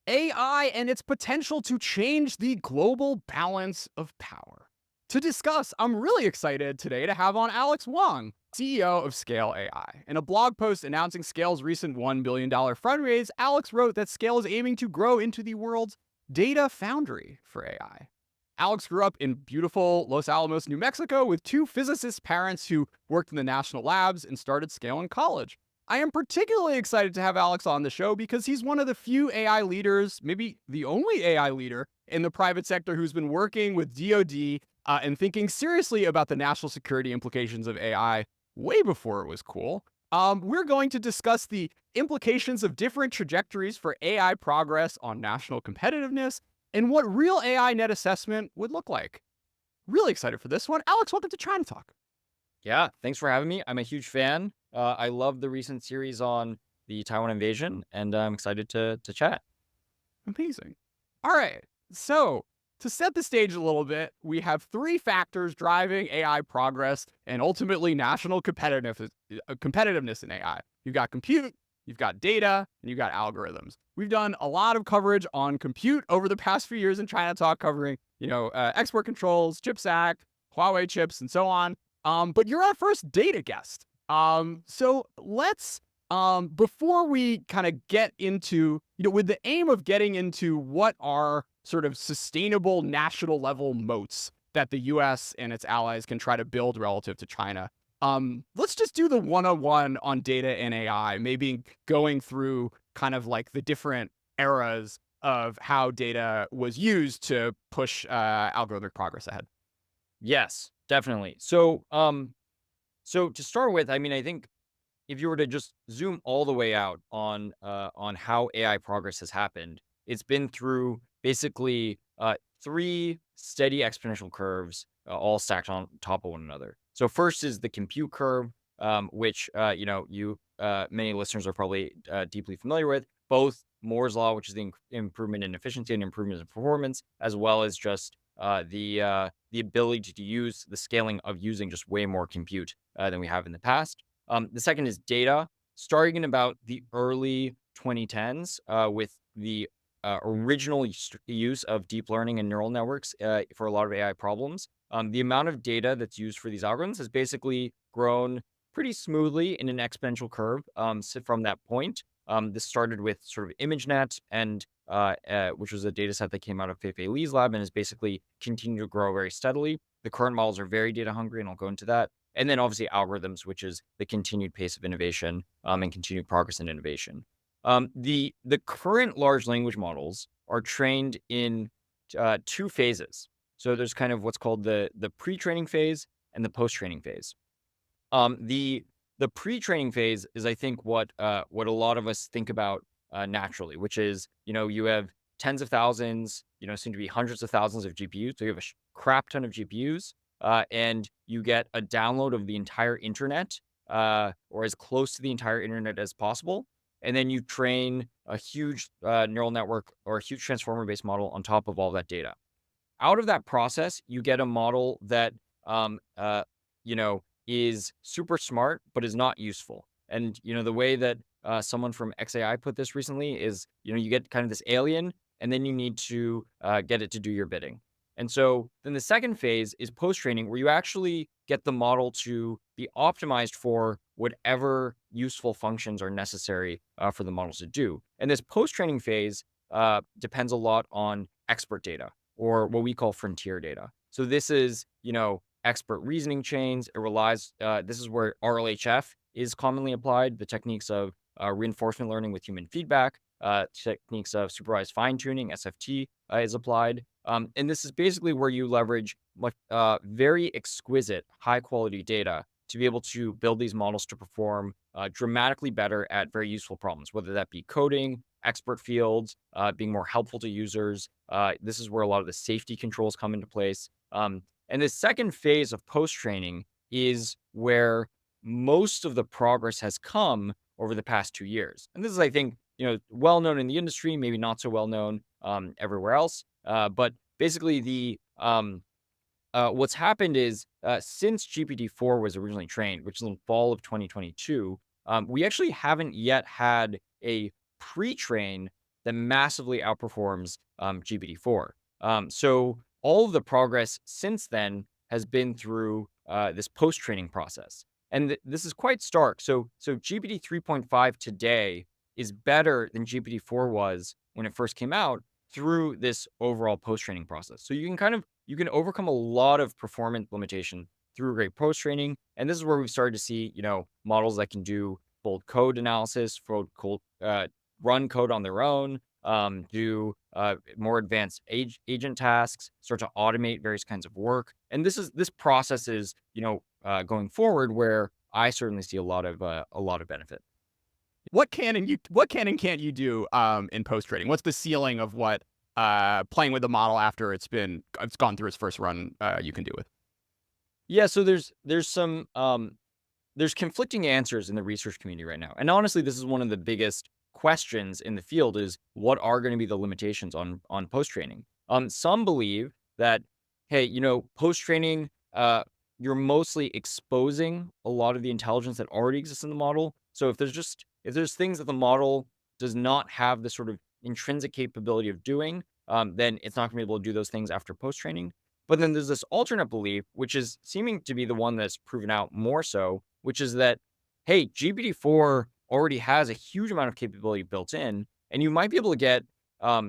AI and its potential to change the global balance of power. To discuss, I'm really excited today to have on Alex Wang, CEO of Scale AI. In a blog post announcing Scale's recent $1 billion fundraise, Alex wrote that Scale is aiming to grow into the world's data foundry for AI. Alex grew up in beautiful Los Alamos, New Mexico, with two physicist parents who worked in the national labs and started Scale in college. I am particularly excited to have Alex on the show because he's one of the few AI leaders, maybe the only AI leader in the private sector who's been working with DoD and thinking seriously about the national security implications of AI way before it was cool. We're going to discuss the implications of different trajectories for AI progress on national competitiveness and what real AI net assessment would look like. Really excited for this one. Alex, welcome to ChinaTalk. Yeah, thanks for having me. I'm a huge fan. I love the recent series on the Taiwan invasion, and I'm excited to chat. Amazing. All right. So, to set the stage a little bit, we have three factors driving AI progress and ultimately national competitiveness in AI. You've got compute, you've got data, and you've got algorithms. We've done a lot of coverage on compute over the past few years in China Talk, covering export controls, CHIPS Act, Huawei chips, and so on. But you're our first data guest. So let's before we kind of get into, with the aim of getting into what are sort of sustainable national level moats that the US and its allies can try to build relative to China. Let's just do the 101 on data and AI, maybe going through kind of like the different eras of how data was used to push algorithmic progress ahead. Yes, definitely. So to start with, I mean, I think if you were to just zoom all the way out on how AI progress has happened, it's been through basically three steady exponential curves, all stacked on top of one another. So first is the compute curve, which many listeners are probably deeply familiar with. Both Moore's law, which is the improvement in efficiency and improvement in performance, as well as just the ability to use the scaling of using just way more compute than we have in the past. The second is data, starting in about the early 2010s with the original use of deep learning and neural networks for a lot of AI problems. The amount of data that's used for these algorithms has basically grown pretty smoothly in an exponential curve from that point. This started with sort of ImageNet, and which was a data set that came out of Fei-Fei Li's lab and has basically continued to grow very steadily. The current models are very data hungry, and I'll go into that. And then obviously algorithms, which is the continued pace of innovation and continued progress in innovation. The current large language models are trained in two phases. So there's kind of what's called the pre-training phase and the post-training phase. The pre-training phase is, I think, what a lot of us think about naturally, which is, you have tens of thousands, soon to be hundreds of thousands of GPUs. So you have a crap ton of GPUs, and you get a download of the entire internet, or as close to the entire internet as possible. And then you train a huge neural network or a huge transformer-based model on top of all that data. Out of that process, you get a model that, is super smart, but is not useful. And, the way that someone from XAI put this recently is, you get kind of this alien, and then you need to get it to do your bidding. And so then the second phase is post-training, where you actually get the model to be optimized for whatever useful functions are necessary for the models to do. And this post-training phase depends a lot on expert data, or what we call frontier data. So this is, expert reasoning chains. It relies, this is where RLHF is commonly applied, the techniques of reinforcement learning with human feedback, techniques of supervised fine-tuning, SFT, is applied. And this is basically where you leverage very exquisite, high-quality data to be able to build these models to perform dramatically better at very useful problems, whether that be coding, expert fields, being more helpful to users. This is where a lot of the safety controls come into place. And the second phase of post-training is where most of the progress has come over the past 2 years. And this is, I think, well known in the industry, maybe not so well known everywhere else. But basically, what's happened is since GPT-4 was originally trained, which is in the fall of 2022, we actually haven't yet had a pre-train that massively outperforms GPT-4. So all of the progress since then has been through this post-training process. And this is quite stark. So GPT 3.5 today is better than GPT-4 was when it first came out through this overall post-training process. So you can overcome a lot of performance limitation through great post-training. And this is where we've started to see, models that can do full code analysis, run code on their own, do more advanced agent tasks, start to automate various kinds of work. And this process is, going forward where I certainly see a lot of benefit. What can and can't you do in post trading? What's the ceiling of what playing with the model after it's gone through its first run you can do with? Yeah, so there's conflicting answers in the research community right now. And honestly, this is one of the biggest questions in the field is what are going to be the limitations on post training? Some believe that, hey, post training, you're mostly exposing a lot of the intelligence that already exists in the model. So if there's things that the model does not have the sort of intrinsic capability of doing, then it's not going to be able to do those things after post training. But then there's this alternate belief, which is seeming to be the one that's proven out more so, which is that, hey, GPT-4 already has a huge amount of capability built in, and you might be able to get, a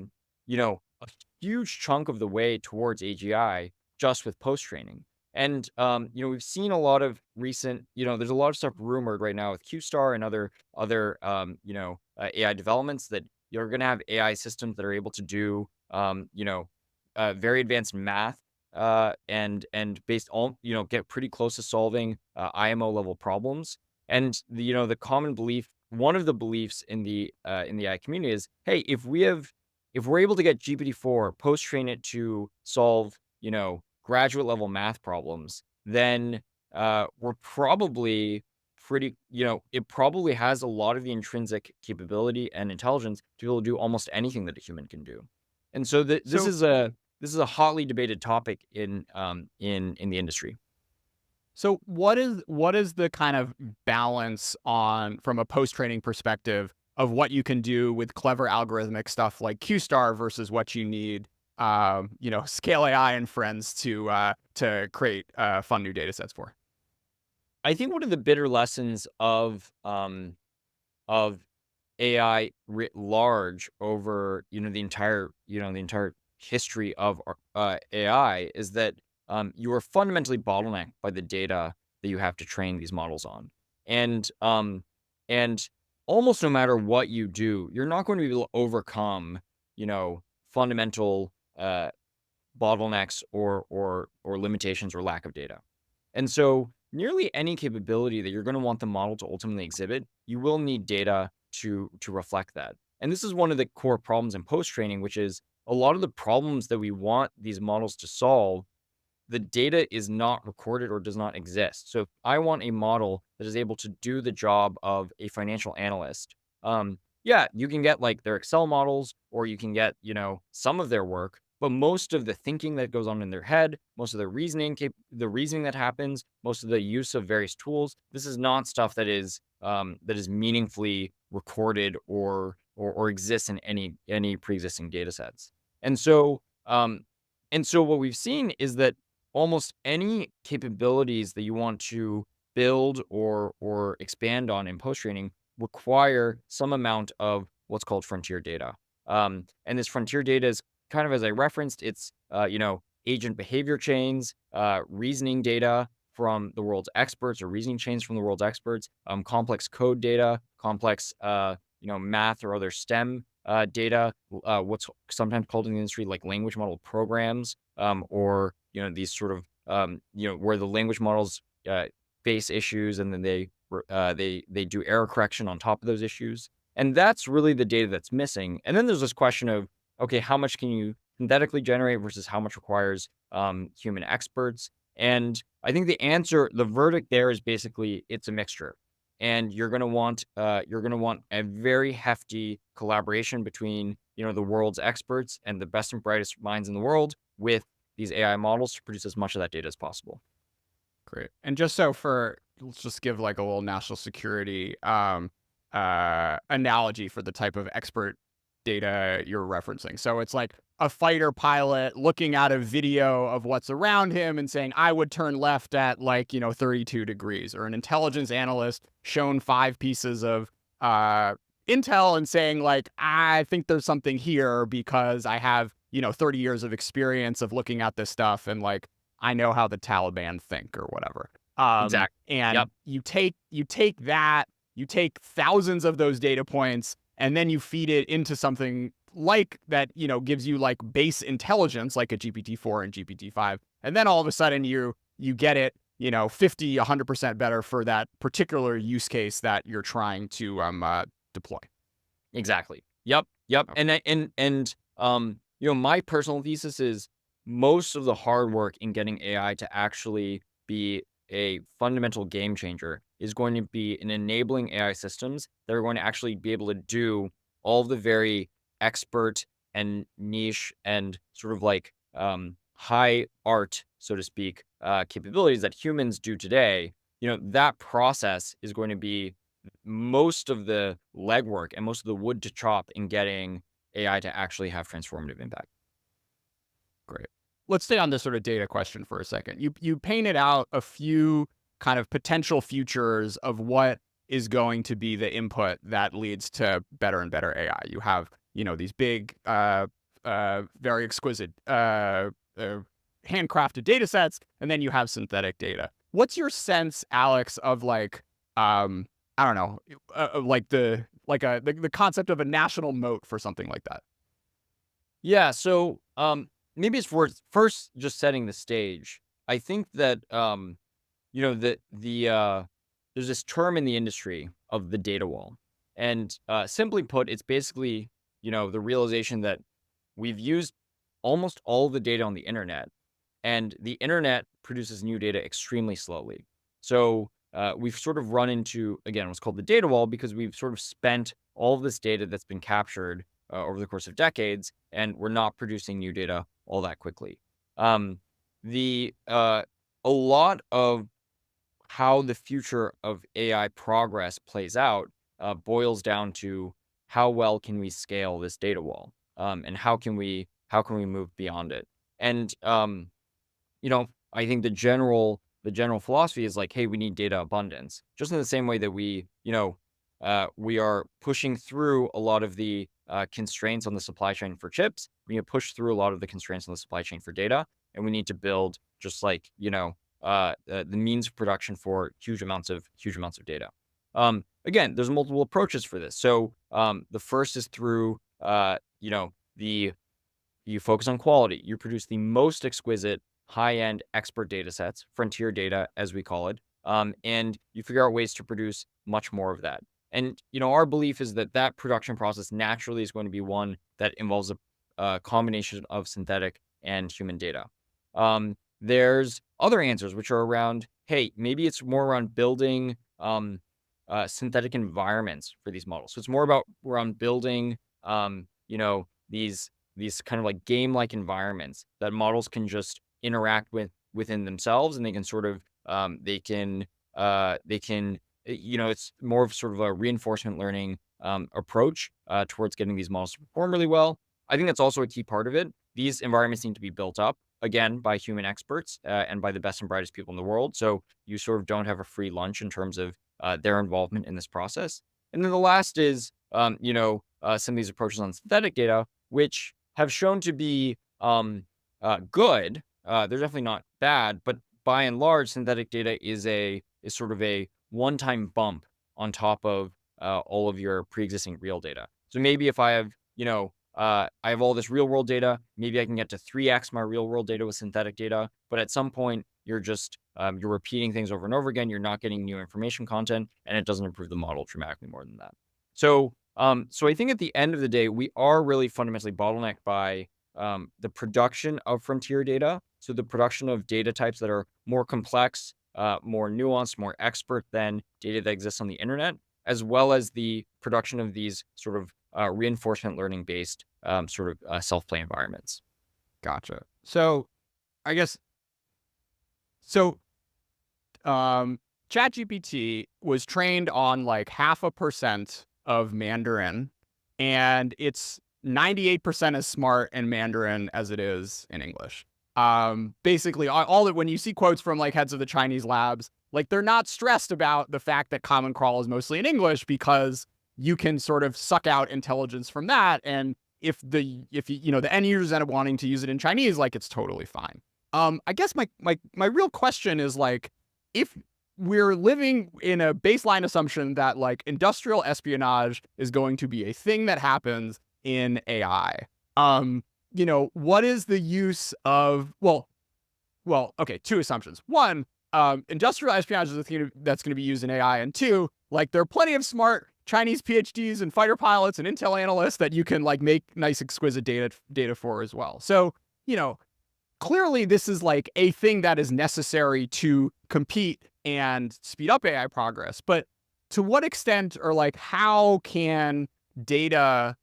huge chunk of the way towards AGI just with post training. And we've seen a lot of there's a lot of stuff rumored right now with QStar and other AI developments that you're going to have AI systems that are able to do, very advanced math and based on get pretty close to solving IMO level problems. And the common belief, one of the beliefs in the AI community is, hey, if we're able to get GPT-4, post train it to solve graduate level math problems, then we're probably it probably has a lot of the intrinsic capability and intelligence to be able to do almost anything that a human can do. And so So this is a hotly debated topic in the industry. So what is the kind of balance on from a post training perspective of what you can do with clever algorithmic stuff like QStar versus what you need, Scale AI and friends to create fun new data sets for? I think one of the bitter lessons of AI writ large over the entire history of AI is that you are fundamentally bottlenecked by the data that you have to train these models on, and and almost no matter what you do, you're not going to be able to overcome fundamental bottlenecks or limitations or lack of data. And so nearly any capability that you're going to want the model to ultimately exhibit, you will need data to reflect that. And this is one of the core problems in post training, which is a lot of the problems that we want these models to solve, the data is not recorded or does not exist. So if I want a model that is able to do the job of a financial analyst, yeah, you can get like their Excel models or you can get, some of their work, but most of the thinking that goes on in their head, most of the the reasoning that happens, most of the use of various tools, this is not stuff that is meaningfully recorded or exists in any pre-existing data sets. And so what we've seen is that almost any capabilities that you want to build or expand on in post training require some amount of what's called frontier data. And this frontier data is kind of, as I referenced, it's agent behavior chains, reasoning data from the world's experts or reasoning chains from the world's experts, complex code data, complex math or other STEM data, what's sometimes called in the industry like language model programs, or these sort of where the language models face issues and then they do error correction on top of those issues. And that's really the data that's missing. And then there's this question of, okay, how much can you synthetically generate versus how much requires human experts? And I think the verdict there is basically it's a mixture. And you're going to want a very hefty collaboration between the world's experts and the best and brightest minds in the world with these AI models to produce as much of that data as possible. Great. And let's just give like a little national security analogy for the type of expert data you're referencing. So it's like a fighter pilot looking at a video of what's around him and saying, I would turn left at like, 32 degrees, or an intelligence analyst shown 5 pieces of intel and saying like, I think there's something here because I have, 30 years of experience of looking at this stuff, and like, I know how the Taliban think or whatever. Exactly. And Yep. you take that, you take thousands of those data points, and then you feed it into something like that, gives you like base intelligence, like a GPT-4 and GPT-5. And then all of a sudden you get it, 50, 100% better for that particular use case that you're trying to deploy. Exactly. Yep. Yep. Okay. My personal thesis is most of the hard work in getting AI to actually be a fundamental game changer is going to be in enabling AI systems that are going to actually be able to do all the very expert and niche and sort of like high art, so to speak, capabilities that humans do today. That process is going to be most of the legwork and most of the wood to chop in getting AI to actually have transformative impact. Great. Let's stay on this sort of data question for a second. You painted out a few kind of potential futures of what is going to be the input that leads to better and better AI. You have, these big, very exquisite, handcrafted data sets, and then you have synthetic data. What's your sense, Alex, of like, I don't know, like the concept of a national moat for something like that? Yeah, so maybe it's worth first just setting the stage. I think that there's this term in the industry of the data wall. And simply put, it's basically, the realization that we've used almost all of the data on the internet, and the internet produces new data extremely slowly. So we've sort of run into, again, what's called the data wall, because we've sort of spent all of this data that's been captured over the course of decades, and we're not producing new data all that quickly. The A lot of how the future of AI progress plays out boils down to how well can we scale this data wall, and how can we move beyond it. And I think the general philosophy is like, hey, we need data abundance, just in the same way that we are pushing through a lot of the constraints on the supply chain for chips. We need to push through a lot of the constraints on the supply chain for data, and we need to build just like the means of production for huge amounts of data. Again, there's multiple approaches for this. So the first is through the you focus on quality. You produce the most exquisite, high-end expert data sets, frontier data, as we call it, and you figure out ways to produce much more of that. And our belief is that that production process naturally is going to be one that involves a combination of synthetic and human data. There's other answers which are around, hey, maybe it's more around building synthetic environments for these models. So it's more about around building, these kind of like game-like environments that models can just interact with within themselves, and they can sort of it's more of sort of a reinforcement learning approach towards getting these models to perform really well. I think that's also a key part of it. These environments need to be built up again by human experts and by the best and brightest people in the world. So you sort of don't have a free lunch in terms of their involvement in this process. And then the last is some of these approaches on synthetic data, which have shown to be good. They're definitely not bad, but by and large, synthetic data is sort of a one-time bump on top of all of your pre-existing real data. So maybe if I have, I have all this real world data, maybe I can get to 3x my real world data with synthetic data. But at some point, you're just you're repeating things over and over again. You're not getting new information content, and it doesn't improve the model dramatically more than that. So I think at the end of the day, we are really fundamentally bottlenecked by the production of frontier data. So the production of data types that are more complex, more nuanced, more expert than data that exists on the internet, as well as the production of these sort of reinforcement learning based self-play environments. Gotcha. So I guess so. ChatGPT was trained on like 0.5% of Mandarin, and it's 98% as smart in Mandarin as it is in English. Basically, when you see quotes from like heads of the Chinese labs, like they're not stressed about the fact that Common Crawl is mostly in English because you can sort of suck out intelligence from that. And if the end users end up wanting to use it in Chinese, like it's totally fine. I guess my real question is like, if we're living in a baseline assumption that like industrial espionage is going to be a thing that happens in AI. What is the use of okay, two assumptions. One, industrial espionage is a thing that's going to be used in AI, and two, like there are plenty of smart Chinese PhDs and fighter pilots and intel analysts that you can like make nice exquisite data for as well. So, clearly this is like a thing that is necessary to compete and speed up AI progress. But to what extent, or like how can data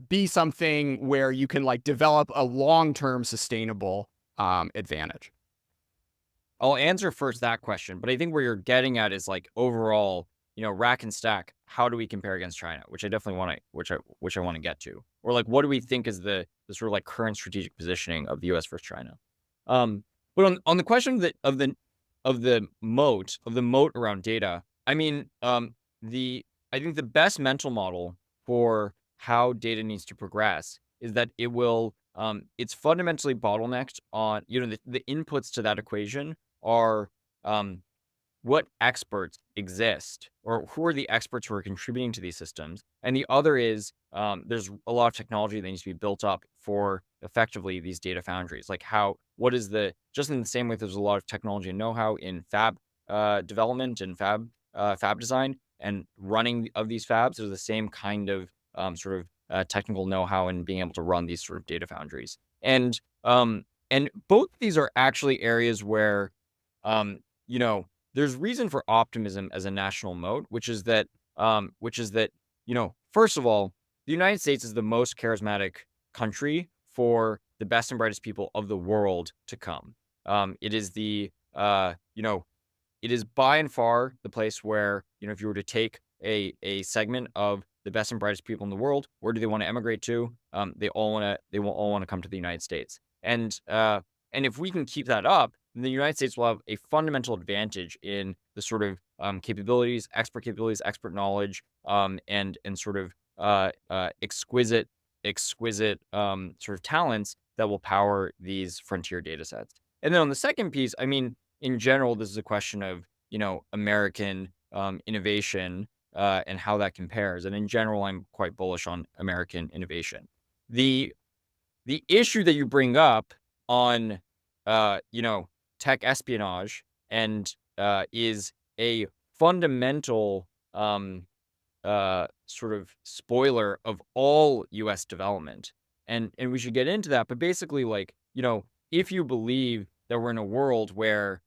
be something where you can like develop a long-term sustainable advantage? I'll answer first that question, but I think where you're getting at is like overall, rack and stack. How do we compare against China? Which I definitely want to, which I want to get to, or like what do we think is the sort of like current strategic positioning of the U.S. versus China? But on the question of the moat around data, I mean, I think the best mental model for how data needs to progress is that it will it's fundamentally bottlenecked on the inputs to that equation are what experts exist or who are the experts who are contributing to these systems, and the other is there's a lot of technology that needs to be built up for effectively these data foundries. Like just in the same way there's a lot of technology and know-how in fab development and fab design and running of these fabs, there's the same kind of technical know-how and being able to run these sort of data foundries. And both of these are actually areas where, there's reason for optimism as a national moat, which is that, first of all, the United States is the most charismatic country for the best and brightest people of the world to come. It is it is by and far the place where, if you were to take a segment of the best and brightest people in the world, where do they want to emigrate to? They will all want to come to the United States. And if we can keep that up, then the United States will have a fundamental advantage in the sort of capabilities, expert knowledge, and sort of exquisite sort of talents that will power these frontier data sets. And then on the second piece, I mean, in general, this is a question of, American innovation and how that compares. And in general, I'm quite bullish on American innovation. The issue that you bring up on, tech espionage and is a fundamental sort of spoiler of all U.S. development. And we should get into that. But basically, like, if you believe that we're in a world where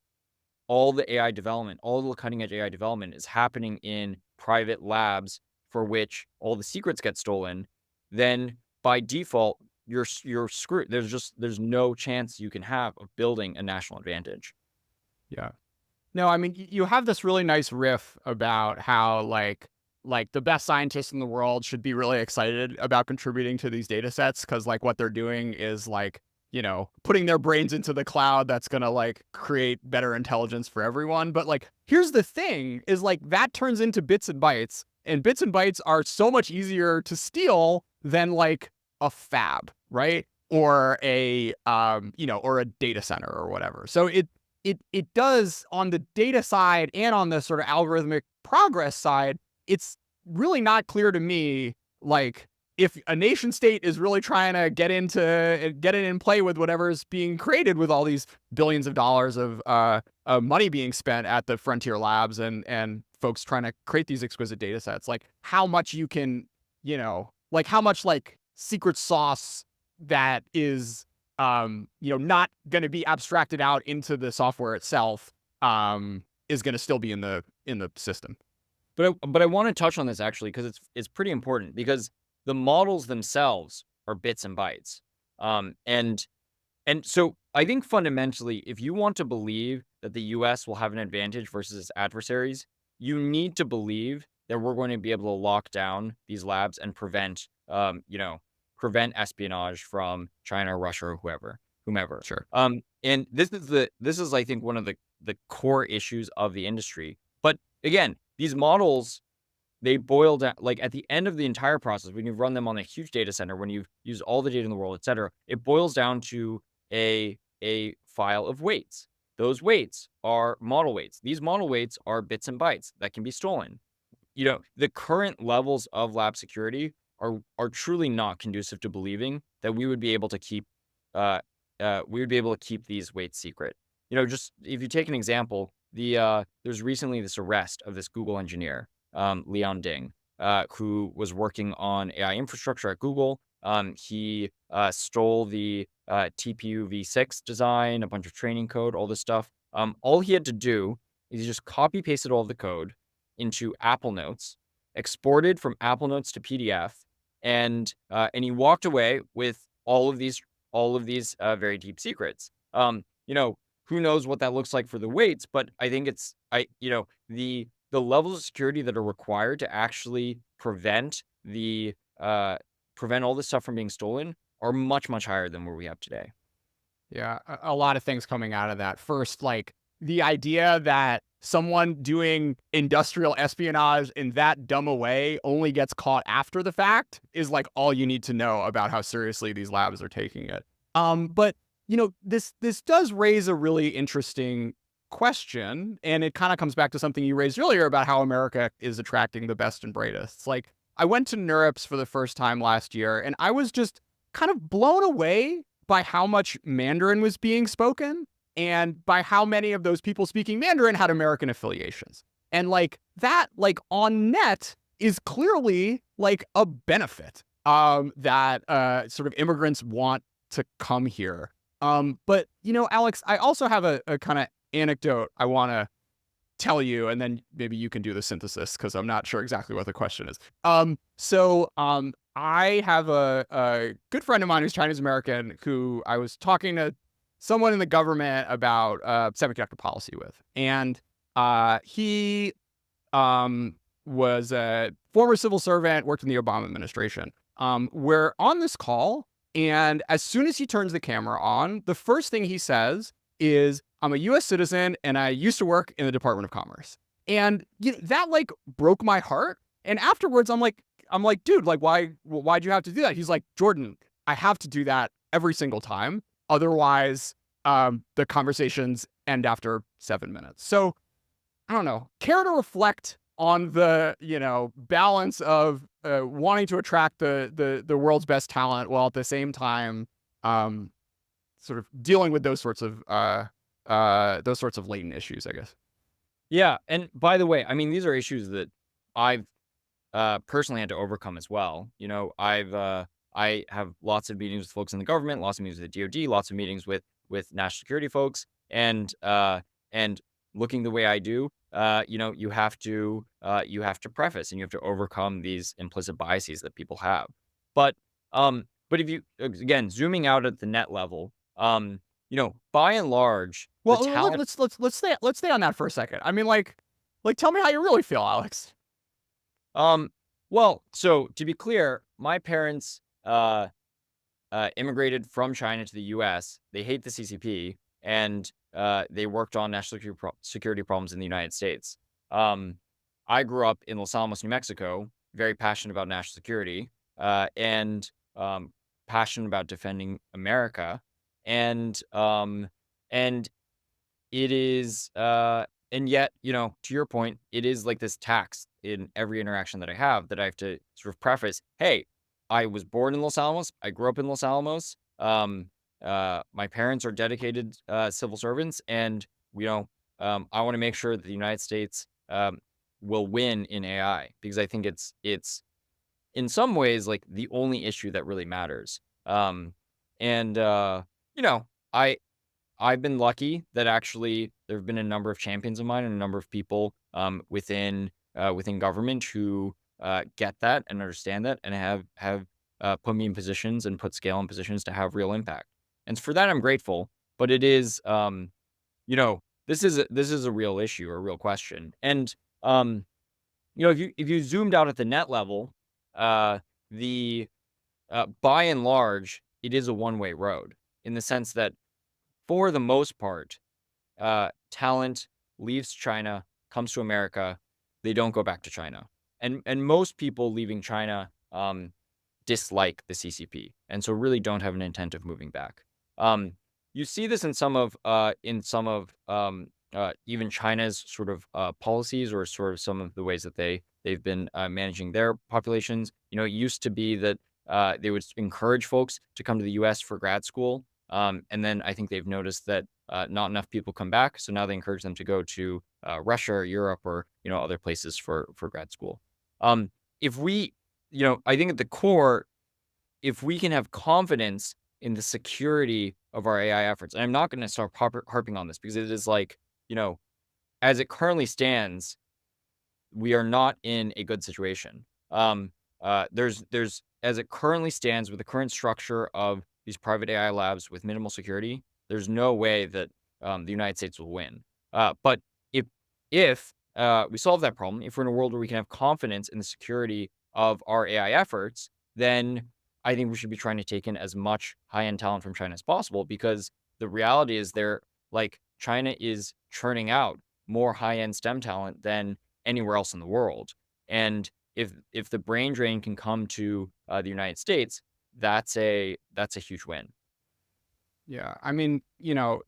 all the AI development, all the cutting edge AI development is happening in private labs for which all the secrets get stolen, then by default, you're screwed. There's no chance you can have of building a national advantage. Yeah. No, I mean, you have this really nice riff about how like the best scientists in the world should be really excited about contributing to these data sets because like what they're doing is like, putting their brains into the cloud that's going to like create better intelligence for everyone. But like, here's the thing is like that turns into bits and bytes, and bits and bytes are so much easier to steal than like a fab, right? Or a, or a data center or whatever. So it does on the data side and on the sort of algorithmic progress side, it's really not clear to me, like, if a nation state is really trying to get in and play with whatever's being created with all these billions of dollars of money being spent at the frontier labs and folks trying to create these exquisite data sets, like how much you can, like how much like secret sauce that is, not going to be abstracted out into the software itself, is going to still be in the system. But I want to touch on this actually because it's pretty important because the models themselves are bits and bytes. And so I think fundamentally, if you want to believe that the US will have an advantage versus its adversaries, you need to believe that we're going to be able to lock down these labs and prevent prevent espionage from China, Russia, or whomever. Sure. And this is I think one of the core issues of the industry. But again, these models, they boil down, like, at the end of the entire process, when you've run them on a huge data center, when you've used all the data in the world, et cetera, it boils down to a file of weights. Those weights are model weights. These model weights are bits and bytes that can be stolen. The current levels of lab security are truly not conducive to believing that we would be able to keep these weights secret. Just if you take an example, there's recently this arrest of this Google engineer, Leon Ding, who was working on AI infrastructure at Google. He stole the TPU v6 design, a bunch of training code, all this stuff. All he had to do is he just copy pasted all of the code into Apple Notes, exported from Apple Notes to PDF, and he walked away with all of these very deep secrets. Who knows what that looks like for the weights, but I think the levels of security that are required to actually prevent all this stuff from being stolen are much, much higher than where we have today. Yeah, a lot of things coming out of that. First, like the idea that someone doing industrial espionage in that dumb a way only gets caught after the fact is like all you need to know about how seriously these labs are taking it. But this does raise a really interesting question, and it kind of comes back to something you raised earlier about how America is attracting the best and brightest. It's like I went to NeurIPS for the first time last year, and I was just kind of blown away by how much Mandarin was being spoken and by how many of those people speaking Mandarin had American affiliations. And like that, like on net is clearly like a benefit that sort of immigrants want to come here. But Alex, I also have a kind of anecdote I want to tell you, and then maybe you can do the synthesis because I'm not sure exactly what the question is. I have a good friend of mine who's Chinese American who I was talking to someone in the government about semiconductor policy with, and he was a former civil servant, worked in the Obama administration. We're on this call, and as soon as he turns the camera on, the first thing he says is, "I'm a U.S. citizen, and I used to work in the Department of Commerce." And that like broke my heart. And afterwards, I'm like, dude, like, why'd you have to do that? He's like, Jordan, I have to do that every single time. Otherwise, the conversations end after 7 minutes. So I don't know. Care to reflect on the balance of wanting to attract the world's best talent while at the same time sort of dealing with those sorts of latent issues, I guess. Yeah, and by the way, I mean, these are issues that I've personally had to overcome as well. I have lots of meetings with folks in the government, lots of meetings with the DoD, lots of meetings with national security folks, and looking the way I do, you have to preface and you have to overcome these implicit biases that people have. But if you, again, zooming out at the net level, by and large, the Well, talent. let's stay on that for a second. I mean, like tell me how you really feel, Alex. Well, so to be clear, my parents immigrated from China to the U.S. They hate the CCP, and they worked on national security problems in the United States. I grew up in Los Alamos, New Mexico, very passionate about national security, and passionate about defending America, and it is, and yet, to your point, it is like this tax in every interaction that I have that I have to sort of preface. Hey, I was born in Los Alamos. I grew up in Los Alamos. My parents are dedicated civil servants, and I want to make sure that the United States will win in AI because I think it's in some ways like the only issue that really matters. And I've been lucky that actually there have been a number of champions of mine and a number of people within government who get that and understand that and have put me in positions and put scale in positions to have real impact. And for that, I'm grateful. But it is, this is a real issue or a real question. And if you zoomed out at the net level, the by and large, it is a one-way road in the sense that for the most part, talent leaves China, comes to America, they don't go back to China. And most people leaving China dislike the CCP, and so really don't have an intent of moving back. You see this in some of even China's sort of policies, or sort of some of the ways that they've been managing their populations. It used to be that they would encourage folks to come to the U.S. for grad school, and then I think they've noticed that not enough people come back, so now they encourage them to go to Russia or Europe, or other places for grad school. If we, I think at the core, if we can have confidence in the security of our AI efforts, and I'm not going to start harping on this because it is like, as it currently stands, we are not in a good situation. There's as it currently stands with the current structure of these private AI labs with minimal security, there's no way that the United States will win. But if we solve that problem, if we're in a world where we can have confidence in the security of our AI efforts, then I think we should be trying to take in as much high-end talent from China as possible, because the reality is China is churning out more high-end STEM talent than anywhere else in the world. And if the brain drain can come to the United States, that's a huge win. Yeah, I mean,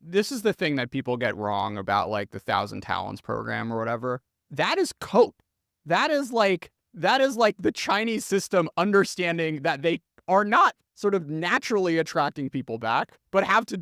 this is the thing that people get wrong about like the Thousand Talents program or whatever. That is cope. That is like the Chinese system understanding that they are not sort of naturally attracting people back, but have to,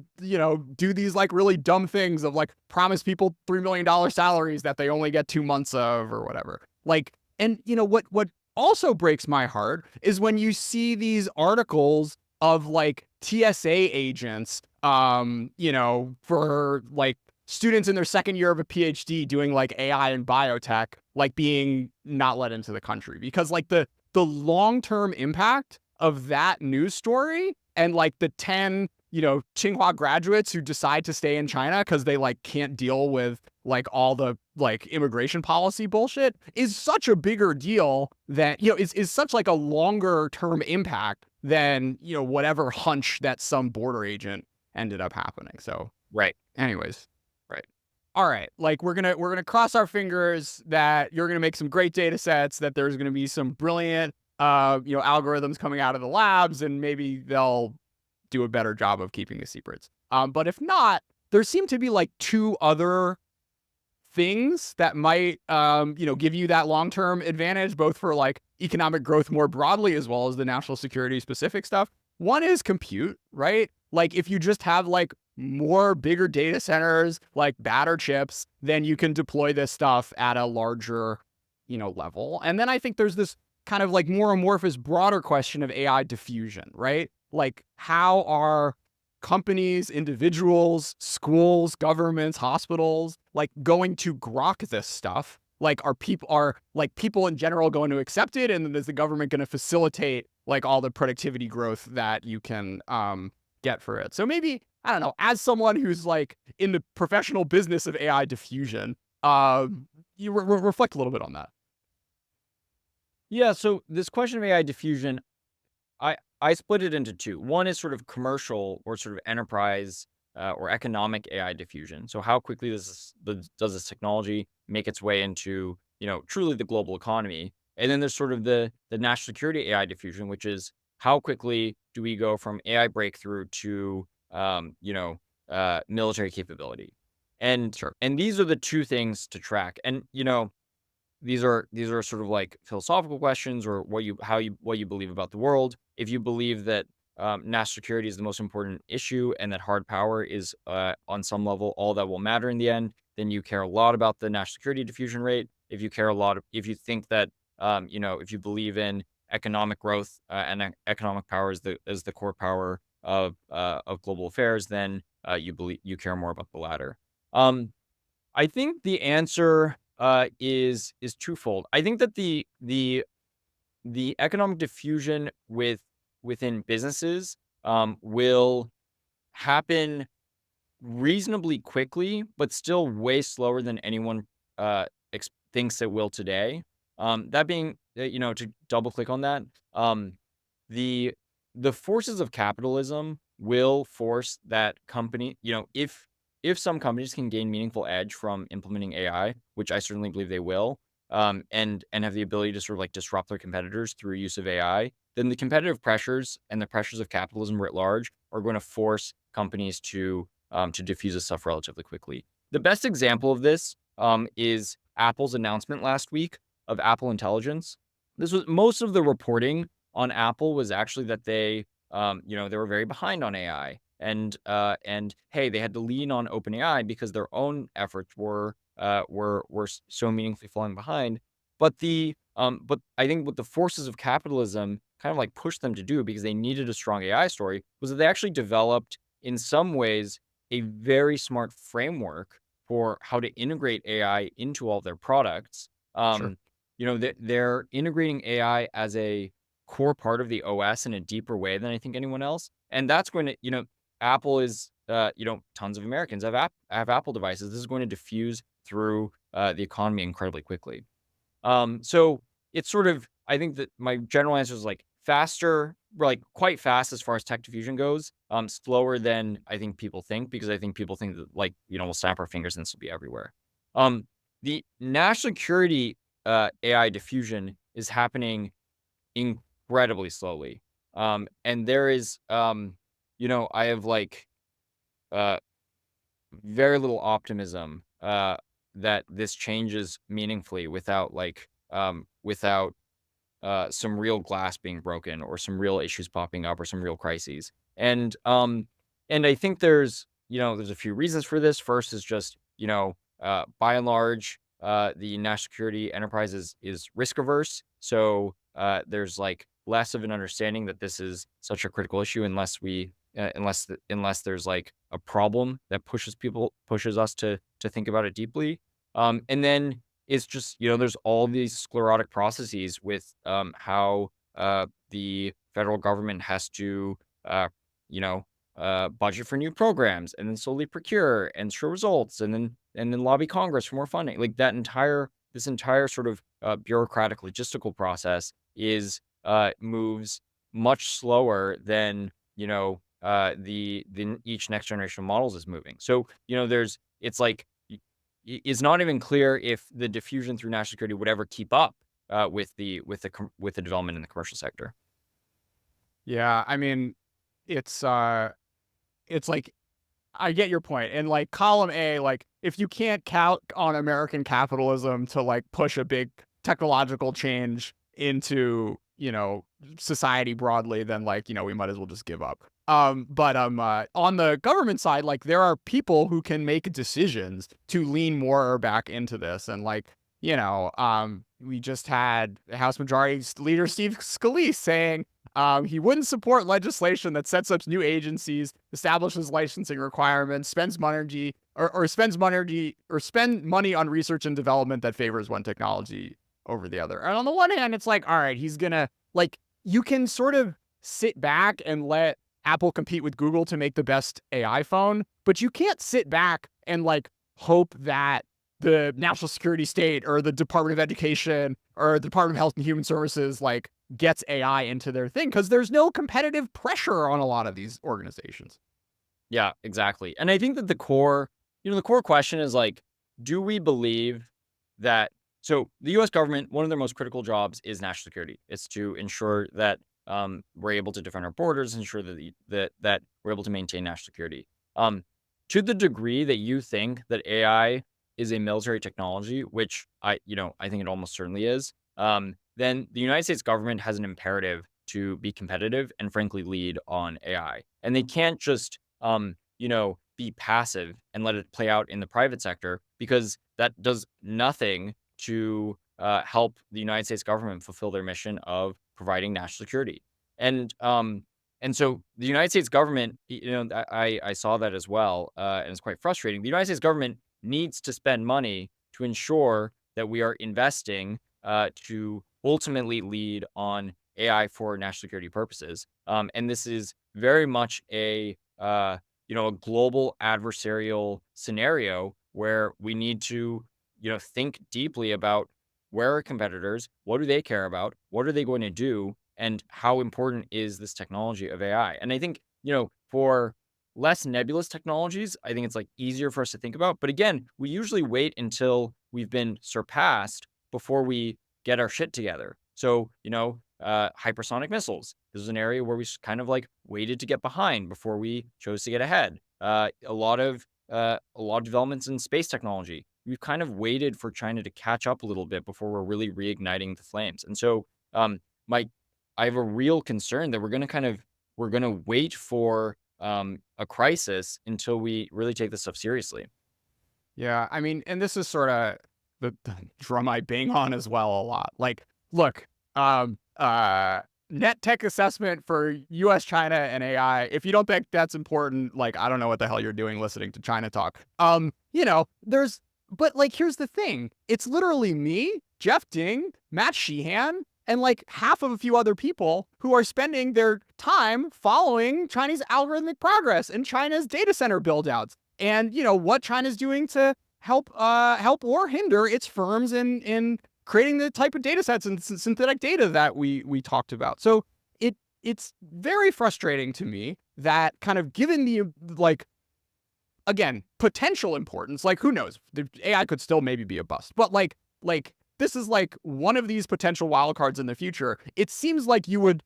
do these like really dumb things of like promise people $3 million salaries that they only get 2 months of or whatever. Like, and what also breaks my heart is when you see these articles of like TSA agents, for like students in their second year of a PhD doing like AI and biotech, like being not let into the country because like the long-term impact of that news story and like the 10, Tsinghua graduates who decide to stay in China because they like can't deal with like all the like immigration policy bullshit is such a bigger deal that, is such like a longer term impact than, whatever hunch that some border agent ended up happening. So Right. anyways, Right. all right, like we're gonna cross our fingers that you're gonna make some great data sets, that there's gonna be some brilliant algorithms coming out of the labs, and maybe they'll do a better job of keeping the secrets. But if not, there seem to be like two other things that might give you that long-term advantage, both for like economic growth more broadly as well as the national security specific stuff. One is compute, right? Like if you just have like more bigger data centers, like batter chips, then you can deploy this stuff at a larger, level. And then I think there's this kind of like more amorphous, broader question of AI diffusion, right? Like how are companies, individuals, schools, governments, hospitals, like going to grok this stuff? Like are like people in general going to accept it? And then is the government going to facilitate like all the productivity growth that you can get for it? So maybe, I don't know, as someone who's like in the professional business of AI diffusion, you reflect a little bit on that. Yeah. So this question of AI diffusion, I split it into two. One is sort of commercial or sort of enterprise or economic AI diffusion. So how quickly does this technology make its way into truly the global economy? And then there's sort of the national security AI diffusion, which is how quickly do we go from AI breakthrough to military capability? And Sure. and these are the two things to track. And these are sort of like philosophical questions, or what you believe about the world. If you believe that national security is the most important issue, and that hard power is on some level all that will matter in the end, then you care a lot about the national security diffusion rate. If you think that if you believe in economic growth and economic power is the core power of global affairs, then you care more about the latter. Um, I think the answer is twofold. I think that the economic diffusion within businesses will happen reasonably quickly, but still way slower than anyone thinks it will today. That being, to double click on that, the the forces of capitalism will force that company, if some companies can gain meaningful edge from implementing AI, which I certainly believe they will, and have the ability to sort of like disrupt their competitors through use of AI, then the competitive pressures and the pressures of capitalism writ large are going to force companies to diffuse this stuff relatively quickly. The best example of this is Apple's announcement last week of Apple Intelligence. This was most of the reporting on Apple was actually that they were very behind on AI, and hey, they had to lean on OpenAI because their own efforts were so meaningfully falling behind. But I think what the forces of capitalism kind of like pushed them to do, because they needed a strong AI story, was that they actually developed in some ways a very smart framework for how to integrate AI into all their products. Sure. They're integrating AI as a core part of the OS in a deeper way than I think anyone else. And that's going to, Apple is, tons of Americans have Apple devices. This is going to diffuse through the economy incredibly quickly. So it's sort of, I think that my general answer is like faster, like quite fast as far as tech diffusion goes. Slower than I think people think, because I think people think that like, we'll snap our fingers and this will be everywhere. The national security AI diffusion is happening incredibly slowly. And there is, I have like uh, very little optimism that this changes meaningfully without some real glass being broken or some real issues popping up or some real crises. And I think there's a few reasons for this. First is just, by and large, the national security enterprise is risk averse. So there's like less of an understanding that this is such a critical issue unless there's like a problem that pushes us to think about it deeply. And then it's just, there's all these sclerotic processes with how the federal government has to, you know, budget for new programs and then slowly procure and show results and then lobby Congress for more funding. Like this entire sort of bureaucratic logistical process is moves much slower than each next generation of models is moving. So it's like it's not even clear if the diffusion through national security would ever keep up with the development in the commercial sector. Yeah, I mean, it's it's like I get your point. And like column A, like if you can't count on American capitalism to like push a big technological change into, society broadly, then like, we might as well just give up. But on the government side, like there are people who can make decisions to lean more back into this. And like, we just had House Majority Leader Steve Scalise saying he wouldn't support legislation that sets up new agencies, establishes licensing requirements, spend money on research and development that favors one technology over the other. And on the one hand, it's like, all right, he's gonna like you can sort of sit back and let Apple compete with Google to make the best AI phone, but you can't sit back and like hope that the national security state or the Department of Education or the Department of Health and Human Services like gets AI into their thing because there's no competitive pressure on a lot of these organizations. Yeah, exactly. And I think that the core question is like, do we believe that? So the U.S. government, one of their most critical jobs is national security. It's to ensure that we're able to defend our borders, ensure that we're able to maintain national security. To the degree that you think that AI is a military technology, which I think it almost certainly is, then the United States government has an imperative to be competitive and frankly lead on AI. And they can't just be passive and let it play out in the private sector, because that does nothing to help the United States government fulfill their mission of providing national security. And so the United States government, I saw that as well, and it's quite frustrating. The United States government needs to spend money to ensure that we are investing to ultimately lead on AI for national security purposes. And this is very much a global adversarial scenario where we need to, think deeply about where are competitors, what do they care about, what are they going to do, and how important is this technology of AI. And I think, for less nebulous technologies, I think it's like easier for us to think about. But again, we usually wait until we've been surpassed before we get our shit together. So, hypersonic missiles. This is an area where we kind of like waited to get behind before we chose to get ahead. A lot of developments in space technology. We've kind of waited for China to catch up a little bit before we're really reigniting the flames. And so, my, I have a real concern that we're gonna wait for a crisis until we really take this stuff seriously. Yeah, I mean, and this is sort of the drum I bang on as well a lot. Like, look, um, uh, net tech assessment for U.S., China, and AI. If you don't think that's important, like, I don't know what the hell you're doing listening to China talk. But like, here's the thing: it's literally me, Jeff Ding, Matt Sheehan, and like half of a few other people who are spending their time following Chinese algorithmic progress and China's data center buildouts and what China's doing to help or hinder its firms in creating the type of data sets and synthetic data that we talked about. So it's very frustrating to me that, kind of given the, like, again, potential importance, like, who knows, the AI could still maybe be a bust, but like this is like one of these potential wildcards in the future. It seems like you would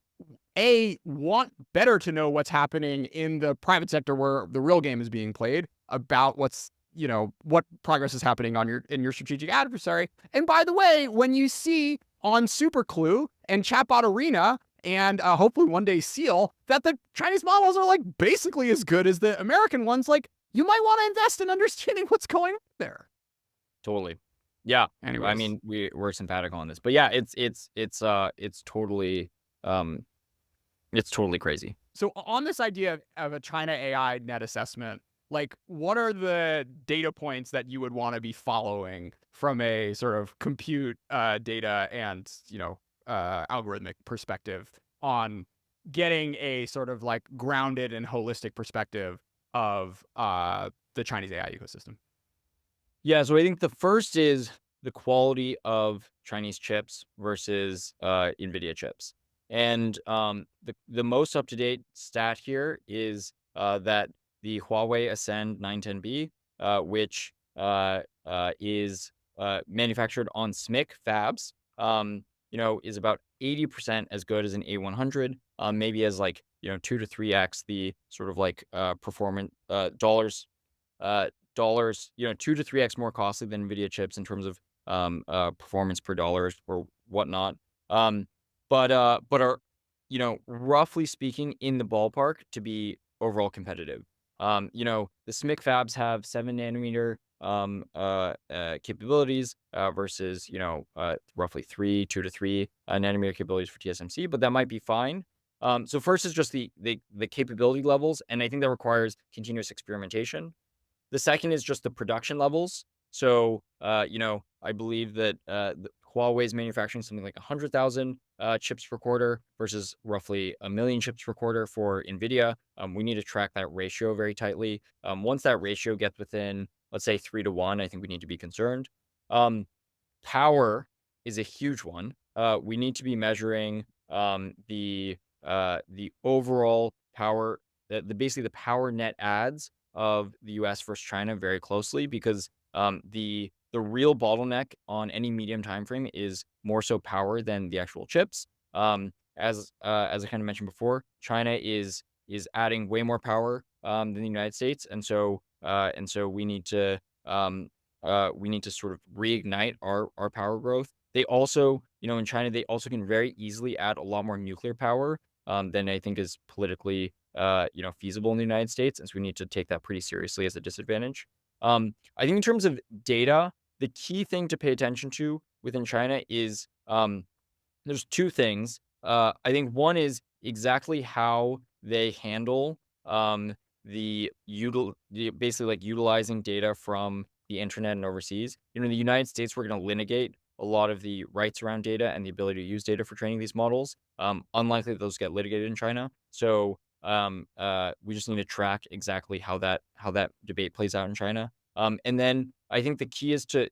want better to know what's happening in the private sector where the real game is being played, about what progress is happening in your strategic adversary. And by the way, when you see on Superclue and Chatbot Arena and hopefully one day Seal that the Chinese models are like basically as good as the American ones, like, you might want to invest in understanding what's going on there. Totally. Yeah. I Anyways, mean, we're sympathetic on this, but yeah, it's totally crazy. so on this idea of a China AI net assessment, like, what are the data points that you would want to be following from a sort of compute data and algorithmic perspective on getting a sort of like grounded and holistic perspective of the Chinese AI ecosystem? Yeah, so I think the first is the quality of Chinese chips versus NVIDIA chips. And the most up to date stat here is that the Huawei Ascend 910B, which is manufactured on SMIC fabs, is about 80% as good as an A100, maybe as like 2 to 3x the sort of like performance dollars, 2 to 3x more costly than NVIDIA chips in terms of performance per dollars or whatnot. But are, roughly speaking, in the ballpark to be overall competitive. The SMIC fabs have 7 nanometer capabilities versus roughly 2 to 3 nanometer capabilities for TSMC, but that might be fine. So first is just the capability levels, and I think that requires continuous experimentation. The second is just the production levels. So, I believe that Huawei is manufacturing something like 100,000 chips per quarter versus roughly 1 million chips per quarter for NVIDIA. We need to track that ratio very tightly. Once that ratio gets within, let's say, 3 to 1, I think we need to be concerned. Power is a huge one. We need to be measuring the overall power, basically the power net adds of the US versus China very closely, because the real bottleneck on any medium time frame is more so power than the actual chips. As I kind of mentioned before, China is adding way more power than the United States, and so we need to sort of reignite our power growth. They also, in China, they also can very easily add a lot more nuclear power than I think is politically feasible in the United States, and so we need to take that pretty seriously as a disadvantage. I think in terms of data, the key thing to pay attention to within China is there's two things. I think one is exactly how they handle basically like utilizing data from the internet and overseas. In the United States, we're going to litigate a lot of the rights around data and the ability to use data for training these models. Unlikely that those get litigated in China. So we just need to track exactly how that debate plays out in China. And then I think the key is to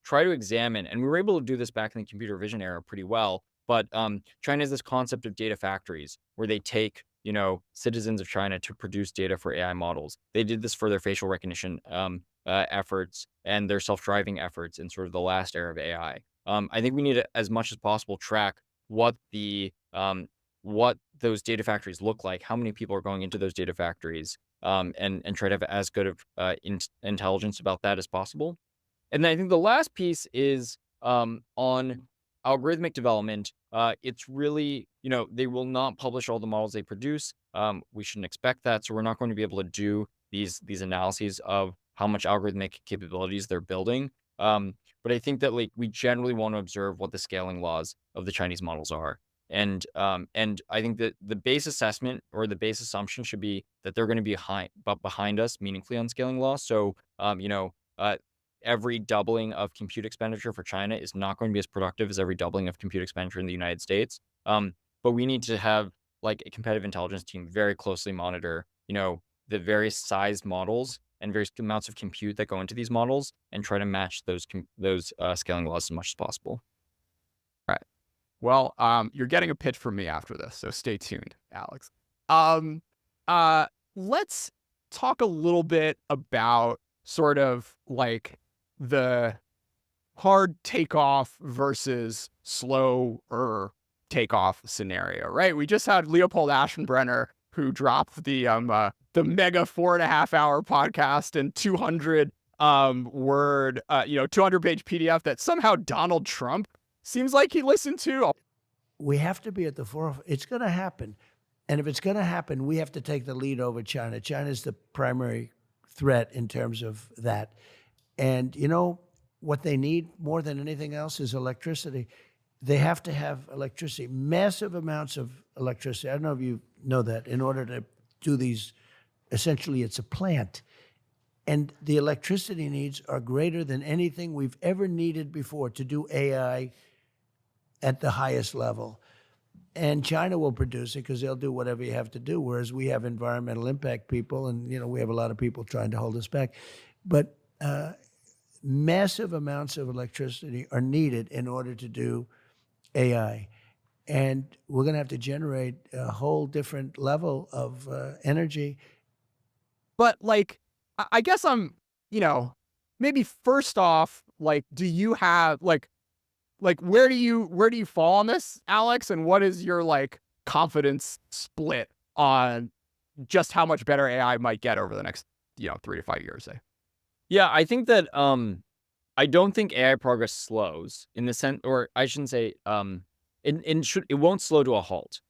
try to examine, and we were able to do this back in the computer vision era pretty well, but China has this concept of data factories where they take, citizens of China to produce data for AI models. They did this for their facial recognition efforts and their self-driving efforts in sort of the last era of AI. I think we need to, as much as possible, track what what those data factories look like, how many people are going into those data factories, and try to have as good of intelligence about that as possible. And then I think the last piece is on algorithmic development. It's really, they will not publish all the models they produce. We shouldn't expect that. So we're not going to be able to do these analyses of how much algorithmic capabilities they're building. But I think that like we generally want to observe what the scaling laws of the Chinese models are. And I think that the base assessment or the base assumption should be that they're going to be behind us meaningfully on scaling laws. So every doubling of compute expenditure for China is not going to be as productive as every doubling of compute expenditure in the United States. But we need to have like a competitive intelligence team very closely monitor, the various sized models and various amounts of compute that go into these models and try to match those scaling laws as much as possible. Right. Well, you're getting a pitch from me after this, so stay tuned, Alex. Um, let's talk a little bit about sort of like the hard takeoff versus slower takeoff scenario, right? We just had Leopold Aschenbrenner who dropped the mega 4.5 hour podcast and 200 word 200-page PDF that somehow Donald Trump seems like he listened to. We have to be at the forefront. It's going to happen. And if it's going to happen, we have to take the lead over China. China's the primary threat in terms of that. And what they need more than anything else is electricity. They have to have electricity, massive amounts of electricity. I don't know if you know that. In order to do these, essentially it's a plant. And the electricity needs are greater than anything we've ever needed before to do AI at the highest level. And China will produce it because they'll do whatever you have to do, whereas we have environmental impact people, and we have a lot of people trying to hold us back. But massive amounts of electricity are needed in order to do AI. And we're going to have to generate a whole different level of energy. But like, I guess I'm, maybe first off, like, do you have like where do you fall on this, Alex? And what is your like confidence split on just how much better AI might get over the next 3 to 5 years, say? Yeah, I think that I don't think AI progress slows in the sense, or I shouldn't say it won't slow to a halt.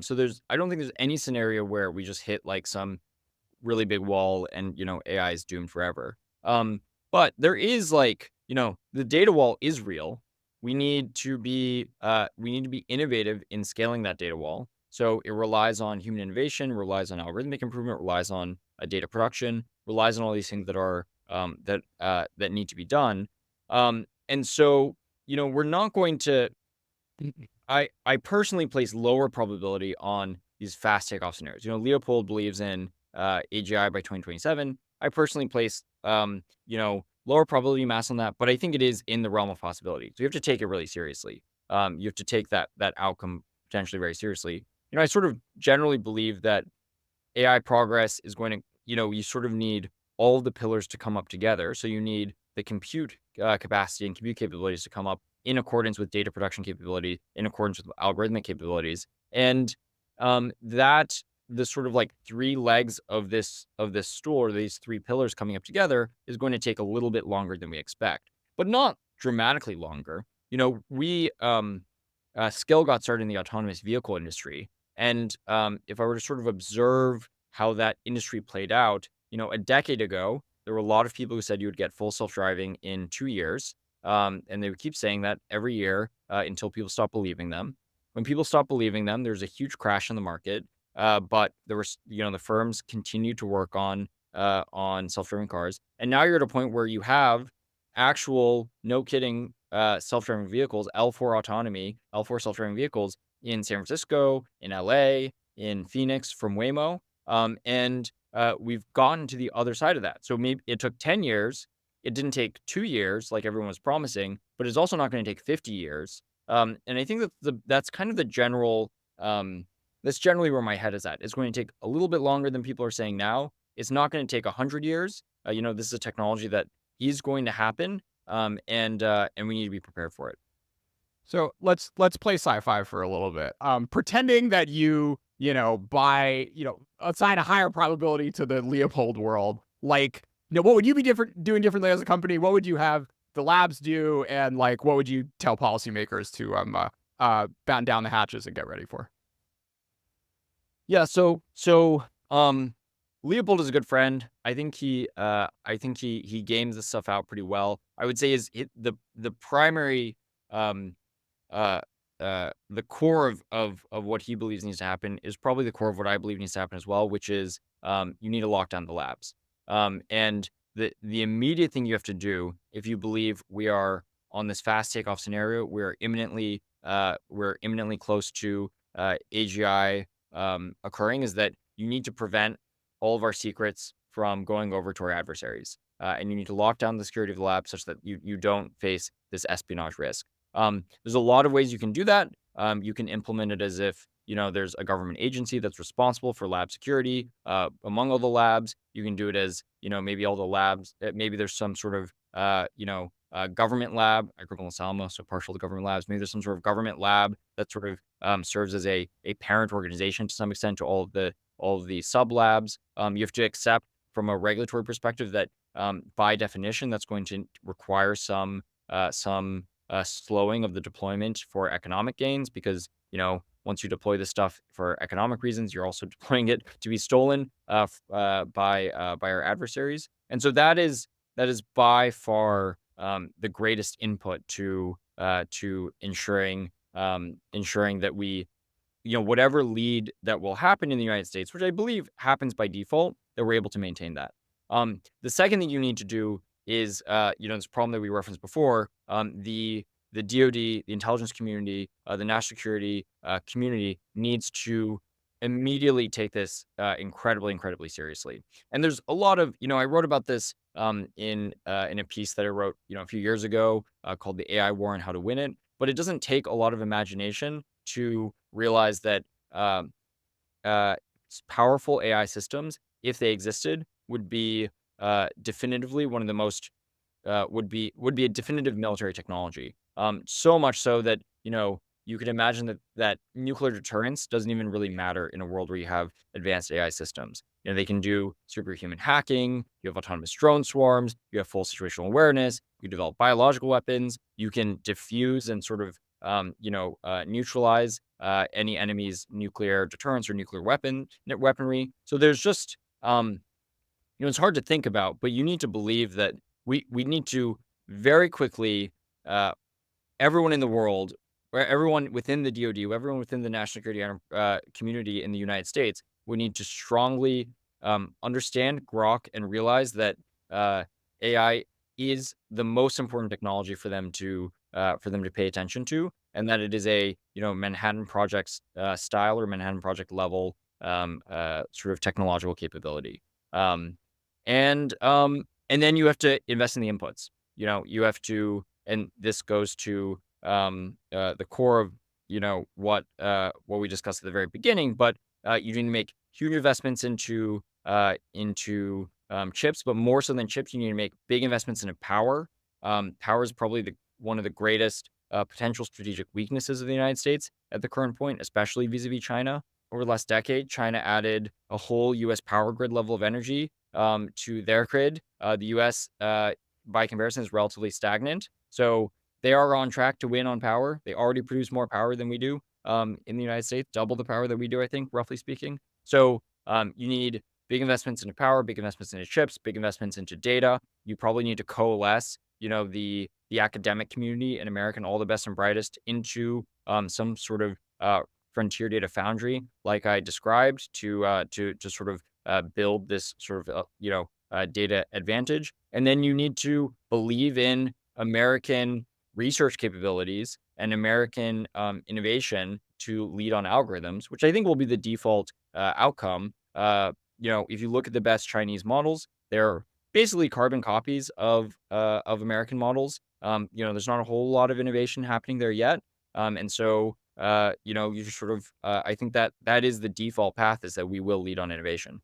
So I don't think there's any scenario where we just hit like some really big wall and AI is doomed forever. But there is like the data wall is real. We need to be innovative in scaling that data wall. So it relies on human innovation, relies on algorithmic improvement, relies on data production, relies on all these things that are that need to be done. And so we're not going to. I personally place lower probability on these fast takeoff scenarios. Leopold believes in AGI by 2027. I personally place lower probability mass on that, but I think it is in the realm of possibility. So you have to take it really seriously. You have to take that outcome potentially very seriously. I sort of generally believe that AI progress is going to, you sort of need all of the pillars to come up together. So you need the compute capacity and compute capabilities to come up in accordance with data production capability, in accordance with algorithmic capabilities. And that the sort of like three legs of this stool, or these three pillars coming up together, is going to take a little bit longer than we expect, but not dramatically longer. We Skill got started in the autonomous vehicle industry, and if I were to sort of observe how that industry played out, a decade ago, there were a lot of people who said you would get full self-driving in 2 years, and they would keep saying that every year until people stopped believing them. When people stopped believing them, there's a huge crash in the market. But there was, the firms continued to work on self-driving cars, and now you're at a point where you have actual, no kidding, self-driving vehicles, L4 autonomy, L4 self-driving vehicles in San Francisco, in LA, in Phoenix from Waymo, and we've gotten to the other side of that. So maybe it took 10 years. It didn't take 2 years like everyone was promising, but it's also not going to take 50 years. And I think that's kind of the general, that's generally where my head is at. It's going to take a little bit longer than people are saying now. It's not going to take 100 years. This is a technology that is going to happen, and we need to be prepared for it. So let's play sci-fi for a little bit. Pretending that assign a higher probability to the Leopold world. Like, what would you be doing differently as a company? What would you have the labs do? And like, what would you tell policymakers to batten down the hatches and get ready for? Yeah. Leopold is a good friend. I think he games this stuff out pretty well. I would say the primary, um, uh, the core of what he believes needs to happen is probably the core of what I believe needs to happen as well, which is, you need to lock down the labs. And the immediate thing you have to do, if you believe we are on this fast takeoff scenario, we're imminently close to AGI occurring, is that you need to prevent all of our secrets from going over to our adversaries. And you need to lock down the security of the lab such that you don't face this espionage risk. There's a lot of ways you can do that. You can implement it as if, there's a government agency that's responsible for lab security among all the labs. You can do it as, maybe all the labs, maybe there's some sort of, government lab. I grew up in Los Alamos, so partial to government labs. Maybe there's some sort of government lab that sort of serves as a parent organization to some extent to all of the sub labs. You have to accept from a regulatory perspective that, by definition, that's going to require some slowing of the deployment for economic gains, because once you deploy this stuff for economic reasons, you're also deploying it to be stolen by our adversaries. And so that is by far the greatest input to ensuring that we, whatever lead that will happen in the United States, which I believe happens by default, that we're able to maintain that. The second thing you need to do is, this problem that we referenced before, the DoD, the intelligence community, the national security community needs to immediately take this incredibly, incredibly seriously. And there's a lot of, I wrote about this in a piece that I wrote, a few years ago called "The AI War and How to Win It." But it doesn't take a lot of imagination to realize that uh, powerful AI systems, if they existed, would be definitively one of the most would be a definitive military technology. So much so that you could imagine that nuclear deterrence doesn't even really matter in a world where you have advanced AI systems. They can do superhuman hacking. You have autonomous drone swarms. You have full situational awareness. You develop biological weapons. You can diffuse and sort of neutralize any enemy's nuclear deterrence or nuclear weaponry. So there's just it's hard to think about, but you need to believe that we need to very quickly, everyone in the world, or everyone within the DoD, everyone within the national security community in the United States, we need to strongly understand Grok and realize that AI is the most important technology for them to pay attention to, and that it is a Manhattan Project style or Manhattan Project level sort of technological capability. Um, and then you have to invest in the inputs. You have to, and this goes to the core of what we discussed at the very beginning. But you need to make huge investments into chips, but more so than chips, you need to make big investments into power. Power is probably one of the greatest potential strategic weaknesses of the United States at the current point, especially vis-a-vis China. Over the last decade, China added a whole U.S. power grid level of energy to their grid. The U.S., by comparison, is relatively stagnant. So they are on track to win on power. They already produce more power than we do in the United States, double the power that we do, I think, roughly speaking. So you need big investments into power, big investments into chips, big investments into data. You probably need to coalesce, the academic community in America, and all the best and brightest, into some sort of frontier data foundry, like I described, to sort of build this sort of data advantage. And then you need to believe in American research capabilities and American innovation to lead on algorithms, which I think will be the default outcome. If you look at the best Chinese models, they're basically carbon copies of American models. There's not a whole lot of innovation happening there yet. And so, you just sort of, I think that is the default path, is that we will lead on innovation.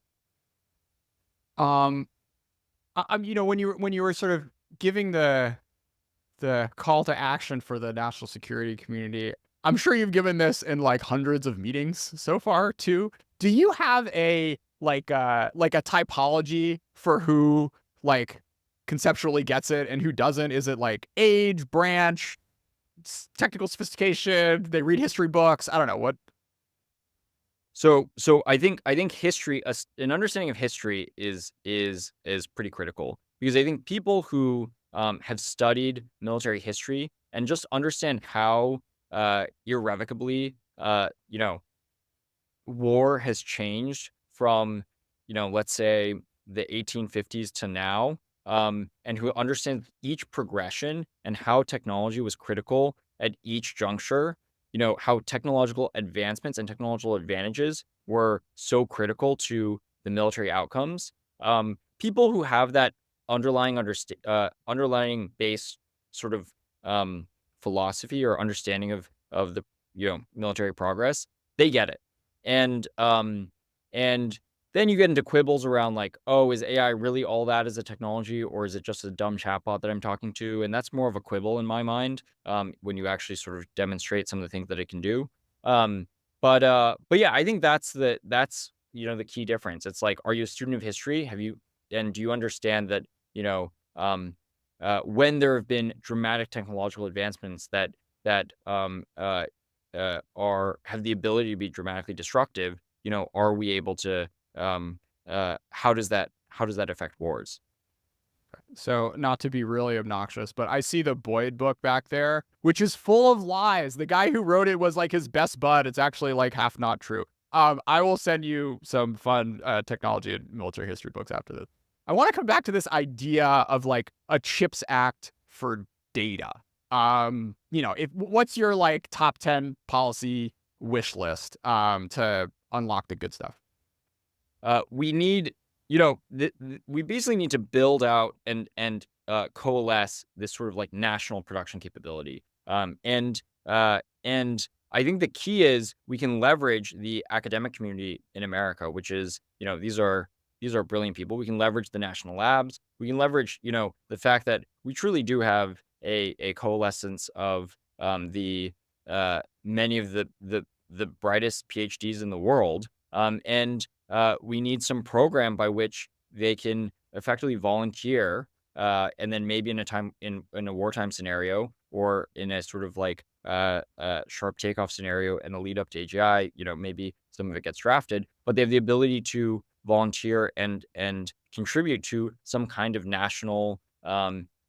Um, when you were sort of giving the call to action for the national security community, I'm sure you've given this in like hundreds of meetings so far too. Do you have a like a typology for who like conceptually gets it and who doesn't? Is it like age, branch, technical sophistication? They read history books. I don't know what. So I think history, an understanding of history is pretty critical, because I think people who have studied military history and just understand how irrevocably war has changed from, let's say, the 1850s to now, and who understand each progression and how technology was critical at each juncture, how technological advancements and technological advantages were so critical to the military outcomes. People who have that underlying base sort of philosophy or understanding of the military progress, they get it. And then you get into quibbles around like, oh, is AI really all that as a technology, or is it just a dumb chatbot that I'm talking to? And that's more of a quibble in my mind, when you actually sort of demonstrate some of the things that it can do. But yeah, I think that's the key difference. It's like, are you a student of history? And do you understand that, when there have been dramatic technological advancements that have the ability to be dramatically destructive, are we able to, how does that affect wars? So, not to be really obnoxious, but I see the Boyd book back there, which is full of lies. The guy who wrote it was like his best bud. It's actually like half not true. I will send you some fun technology and military history books after this. I want to come back to this idea of like a CHIPS Act for data. If what's your like top 10 policy wish list to unlock the good stuff? We need, we basically need to build out and coalesce this sort of like national production capability. And I think the key is we can leverage the academic community in America, which is, these are brilliant people. We can leverage the national labs. We can leverage, the fact that we truly do have a coalescence of the many of the brightest PhDs in the world. And we need some program by which they can effectively volunteer, and then maybe in a wartime scenario, or in a sort of like sharp takeoff scenario and the lead up to AGI, maybe some of it gets drafted, but they have the ability to volunteer and contribute to some kind of national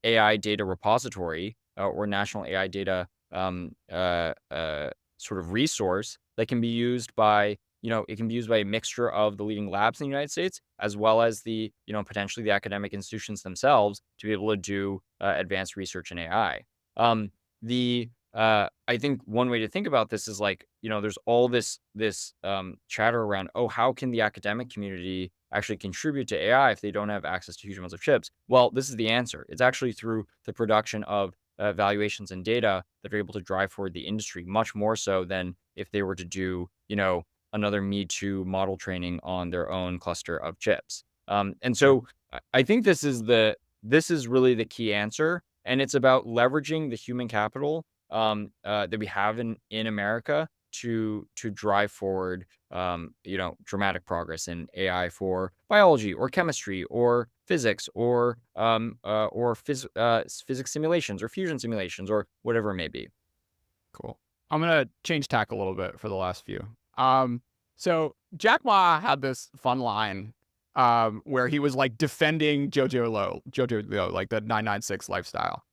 AI data repository, or national AI data sort of resource that can be used by, it can be used by a mixture of the leading labs in the United States, as well as the, potentially the academic institutions themselves, to be able to do advanced research in AI. I think one way to think about this is like, there's all this chatter around, oh, how can the academic community actually contribute to AI if they don't have access to huge amounts of chips? Well, this is the answer. It's actually through the production of valuations and data that are able to drive forward the industry, much more so than if they were to do, another Me Too model training on their own cluster of chips. And so I think this is really the key answer, and it's about leveraging the human capital that we have in America to drive forward, dramatic progress in AI for biology or chemistry or physics or physics simulations or fusion simulations or whatever it may be. Cool. I'm gonna change tack a little bit for the last few. So Jack Ma had this fun line where he was like defending Jojo Lo, like the 996 lifestyle.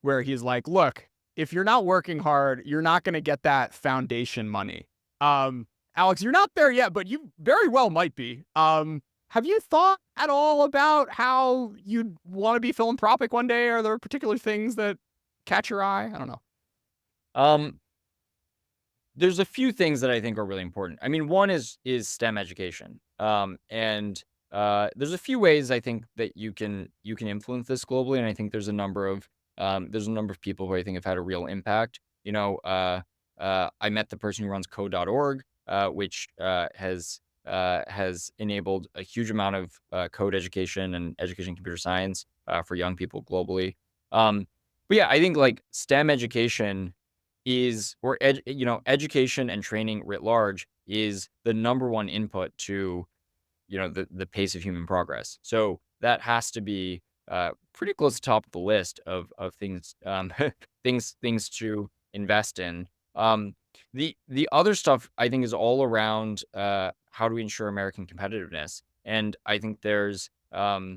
Where he's like, look, if you're not working hard, you're not gonna get that foundation money. Alex, you're not there yet, but you very well might be. Have you thought at all about how you'd want to be philanthropic one day? Are there particular things that catch your eye? I don't know. There's a few things that I think are really important. I mean, one is STEM education. And there's a few ways I think that you can influence this globally, and I think there's a number of people who I think have had a real impact. I met the person who runs code.org, which has enabled a huge amount of code education and education in computer science for young people globally. But yeah, I think like STEM education education and training writ large is the number one input to the pace of human progress. So that has to be pretty close to top of the list of things things to invest in. The other stuff I think is all around how do we ensure American competitiveness, and I think there's a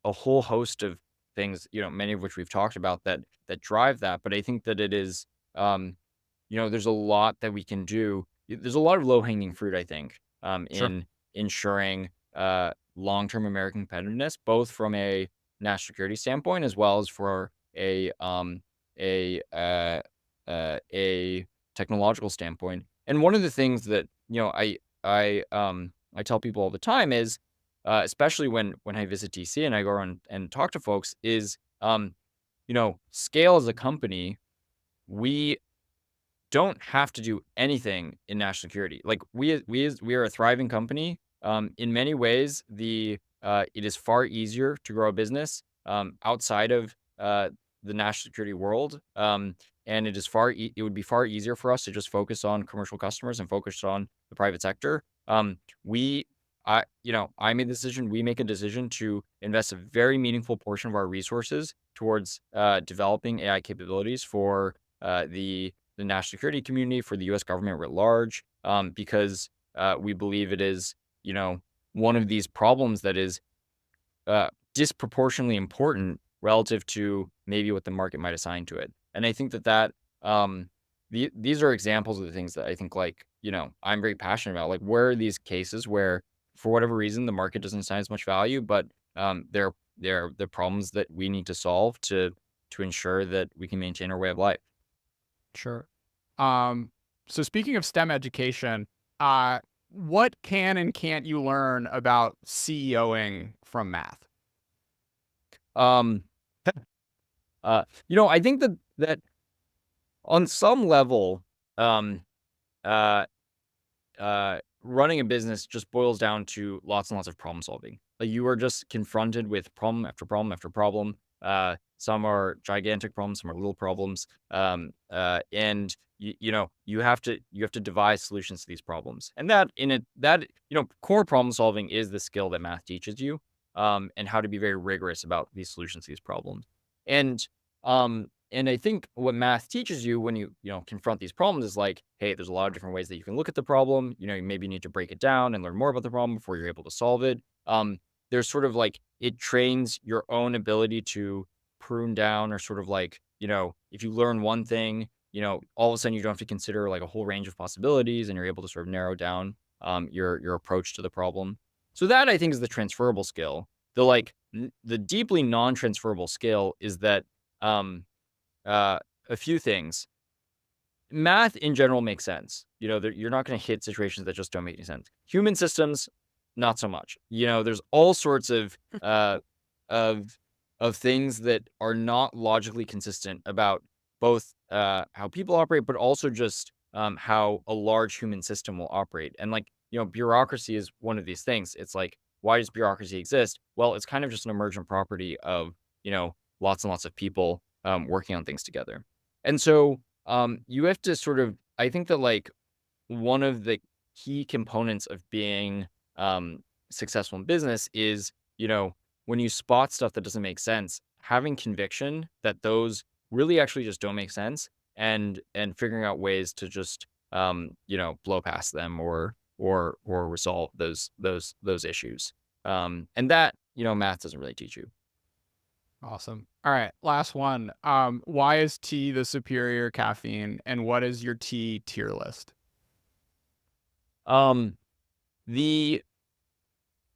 whole host of things, many of which we've talked about that drive that. But I think that it is there's a lot that we can do. There's a lot of low hanging fruit, I think, Sure. in ensuring long-term American competitiveness, both from a national security standpoint as well as for a a technological standpoint. And one of the things that I tell people all the time is, especially when I visit DC and I go around and talk to folks, is scale as a company, we don't have to do anything in national security. Like we are a thriving company. In many ways, it is far easier to grow a business outside of the national security world. And it would be far easier for us to just focus on commercial customers and focus on the private sector. We I made the decision, we make a decision to invest a very meaningful portion of our resources towards developing AI capabilities for the national security community, for the U.S. government writ large, because we believe it is, one of these problems that is disproportionately important relative to maybe what the market might assign to it. And I think these are examples of the things that I think, like, I'm very passionate about. Like, where are these cases where, for whatever reason, the market doesn't assign as much value, but they're the problems that we need to solve to ensure that we can maintain our way of life. Sure. So speaking of STEM education, what can and can't you learn about CEOing from math? Um, I think that on some level, um, uh, running a business just boils down to lots and lots of problem solving. Like, you are just confronted with problem after problem after problem. Some are gigantic problems, some are little problems. And you have to devise solutions to these problems. And core problem solving is the skill that math teaches you, and how to be very rigorous about these solutions to these problems. And I think what math teaches you when you confront these problems is like, hey, there's a lot of different ways that you can look at the problem. You maybe need to break it down and learn more about the problem before you're able to solve it. There's sort of like, it trains your own ability to prune down, or sort of like, if you learn one thing, all of a sudden you don't have to consider like a whole range of possibilities, and you're able to sort of narrow down your approach to the problem. So that, I think, is the transferable skill. The deeply non-transferable skill is that a few things. Math in general makes sense. You're not going to hit situations that just don't make any sense. Human systems, not so much. There's all sorts of things that are not logically consistent about both how people operate, but also just how a large human system will operate. And like, bureaucracy is one of these things. It's like, why does bureaucracy exist? Well, it's kind of just an emergent property of, lots and lots of people working on things together. And so you have to sort of, I think that like one of the key components of being successful in business is, when you spot stuff that doesn't make sense, having conviction that those really actually just don't make sense, and figuring out ways to just blow past them, or resolve those issues. And that, math doesn't really teach you. Awesome. All right, last one. Why is tea the superior caffeine, and what is your tea tier list? Um, the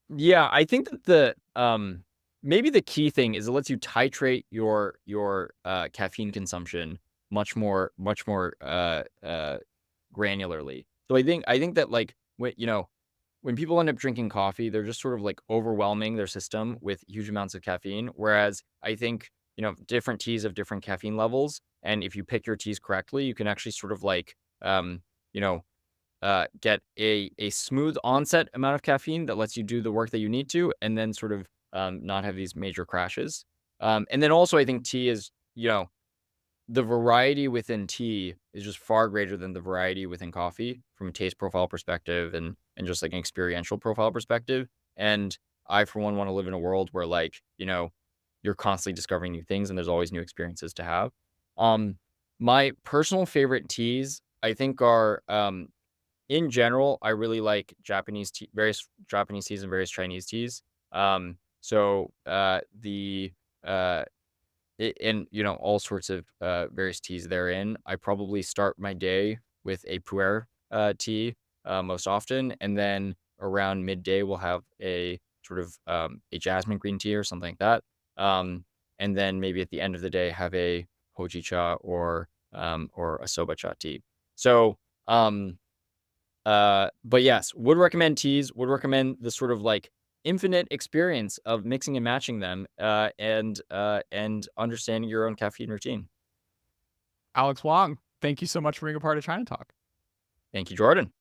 Yeah, I think that maybe the key thing is it lets you titrate your caffeine consumption much more granularly. So I think that, like, when people end up drinking coffee, they're just sort of like overwhelming their system with huge amounts of caffeine. Whereas I think, different teas have different caffeine levels. And if you pick your teas correctly, you can actually sort of like, you know, get a smooth onset amount of caffeine that lets you do the work that you need to, and then sort of not have these major crashes. And then also, I think tea is, the variety within tea is just far greater than the variety within coffee from a taste profile perspective and just like an experiential profile perspective. And I, for one, want to live in a world where like, you're constantly discovering new things and there's always new experiences to have. My personal favorite teas, I think, are in general, I really like Japanese tea, various Japanese teas and various Chinese teas. The and all sorts of various teas therein. I probably start my day with a pu'er tea most often, and then around midday we'll have a sort of a jasmine green tea or something like that. And then maybe at the end of the day have a hojicha or a soba cha tea. So but yes, would recommend teas, would recommend the sort of like infinite experience of mixing and matching them, and understanding your own caffeine routine. Alex Wang, thank you so much for being a part of China Talk. Thank you, Jordan.